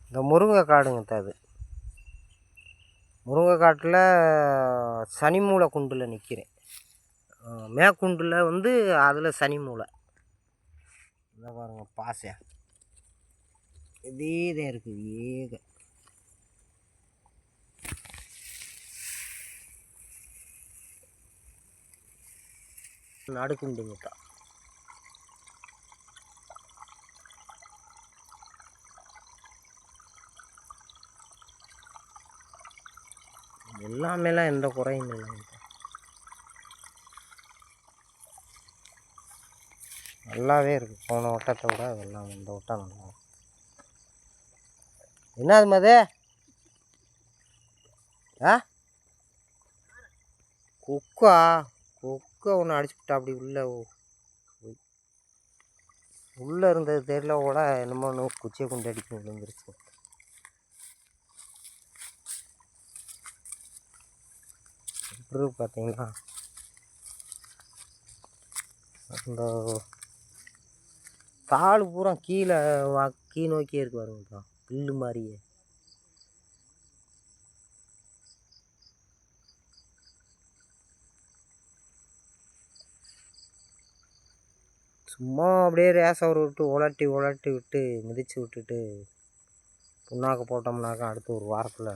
இந்த முருங்கை காடுங்க அது. முருங்கை காட்டில் சனி மூலை குண்டில் நிற்கிறேன். மேற்குண்டில் வந்து அதில் சனி மூலை. இதை பாருங்கள் பாசை இதே தான் இருக்குது ஏக. நடுக்குண்டுங்கக்கா. எல்லாமேலாம் எந்த குறையும் இல்லைங்க. நல்லாவே இருக்குது. போன வட்டத்தை விட அதெல்லாம் இந்த வட்டம் நல்லா. என்னது மது? கொக்கா ஒன்று அடிச்சுக்கிட்டா அப்படி உள்ளே இருந்தது தெரியல கூட. என்னமோ குச்சியை கொண்டு அடிக்க விழுந்துருச்சு. பார்த்தீங்களா அந்த கால் பூரா கீழே நோக்கியே இருக்கு பாருங்கக்கா. புல்லு மாதிரியே. சும்மா அப்படியே ரேசவர் விட்டு உலட்டி விட்டு மிதித்து விட்டுட்டு புண்ணாக்கு போட்டோம்னாக்கா அடுத்து ஒரு வாரத்தில்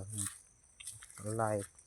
நல்லா ஆயிடும்.